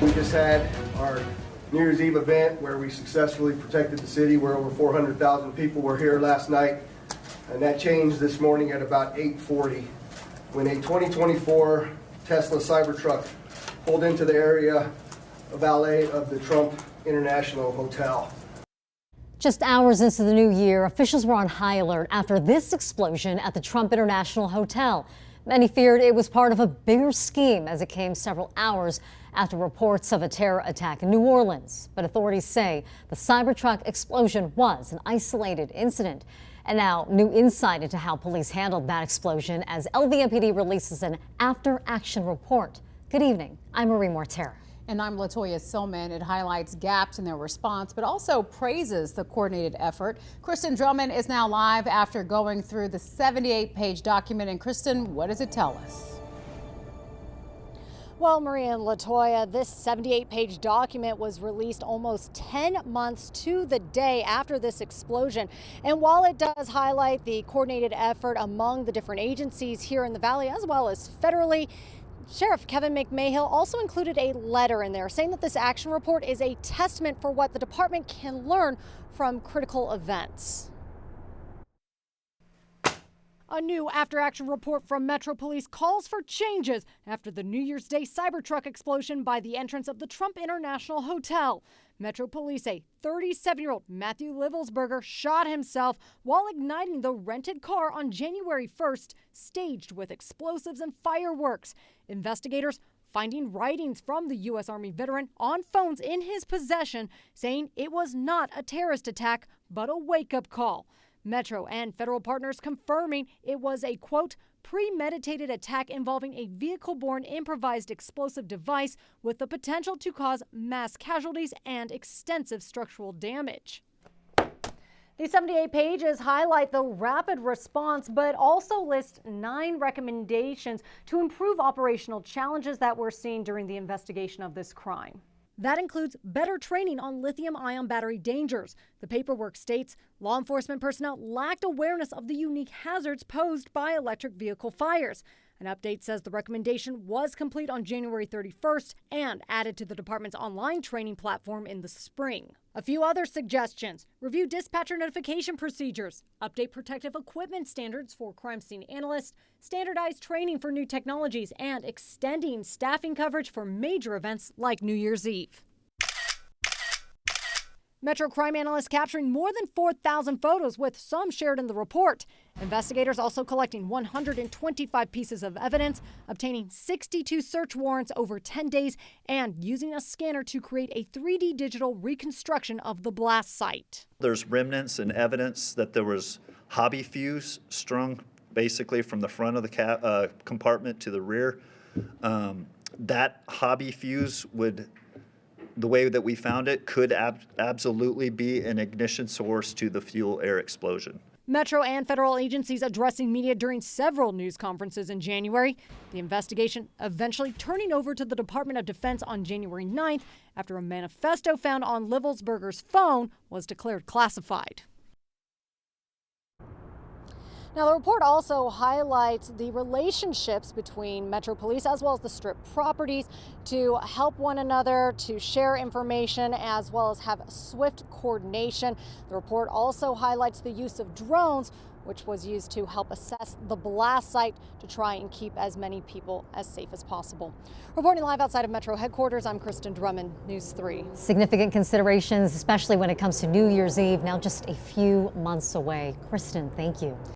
We just had our New Year's Eve event where we successfully protected the city, where over 400,000 people were here last night. And that changed this morning at about 8:40 when a 2024 Tesla Cybertruck pulled into the area, a valet of the Trump International Hotel. Just hours into the new year, officials were on high alert after this explosion at the Trump International Hotel. Many feared it was part of a bigger scheme as it came several hours after reports of a terror attack in New Orleans. But authorities say the Cybertruck explosion was an isolated incident. And now, new insight into how police handled that explosion as LVMPD releases an after-action report. Good evening. I'm Marie Mortera. And I'm Latoya Silman. It highlights gaps in their response, but also praises the coordinated effort. Kristen Drummond is now live after going through the 78-page document. And Kristen, what does it tell us? Well, Maria and Latoya, this 78-page document was released almost 10 months to the day after this explosion. And while it does highlight the coordinated effort among the different agencies here in the Valley as well as federally, Sheriff Kevin McMahill also included a letter in there saying that this action report is a testament for what the department can learn from critical events. A new after-action report from Metro Police calls for changes after the New Year's Day Cybertruck explosion by the entrance of the Trump International Hotel. Metro Police say 37-year-old Matthew Livelsberger shot himself while igniting the rented car on January 1st, staged with explosives and fireworks. Investigators finding writings from the U.S. Army veteran on phones in his possession saying it was not a terrorist attack, but a wake-up call. Metro and federal partners confirming it was a, quote, premeditated attack involving a vehicle-borne improvised explosive device with the potential to cause mass casualties and extensive structural damage. These 78 pages highlight the rapid response, but also list 9 recommendations to improve operational challenges that were seen during the investigation of this crime. That includes better training on lithium-ion battery dangers. The paperwork states law enforcement personnel lacked awareness of the unique hazards posed by electric vehicle fires. An update says the recommendation was complete on January 31st and added to the department's online training platform in the spring. A few other suggestions: review dispatcher notification procedures, update protective equipment standards for crime scene analysts, standardize training for new technologies, and extending staffing coverage for major events like New Year's Eve. Metro crime analysts capturing more than 4,000 photos, with some shared in the report. Investigators also collecting 125 pieces of evidence, obtaining 62 search warrants over 10 days, and using a scanner to create a 3D digital reconstruction of the blast site. There's remnants and evidence that there was hobby fuse strung basically from the front of the compartment to the rear. That hobby fuse would, the way that we found it, could absolutely be an ignition source to the fuel-air explosion. Metro and federal agencies addressing media during several news conferences in January. The investigation eventually turning over to the Department of Defense on January 9th after a manifesto found on Livelsberger's phone was declared classified. Now, the report also highlights the relationships between Metro Police as well as the Strip properties to help one another, to share information, as well as have swift coordination. The report also highlights the use of drones, which was used to help assess the blast site to try and keep as many people as safe as possible. Reporting live outside of Metro headquarters, I'm Kristen Drummond, News 3. Significant considerations, especially when it comes to New Year's Eve, now just a few months away. Kristen, thank you.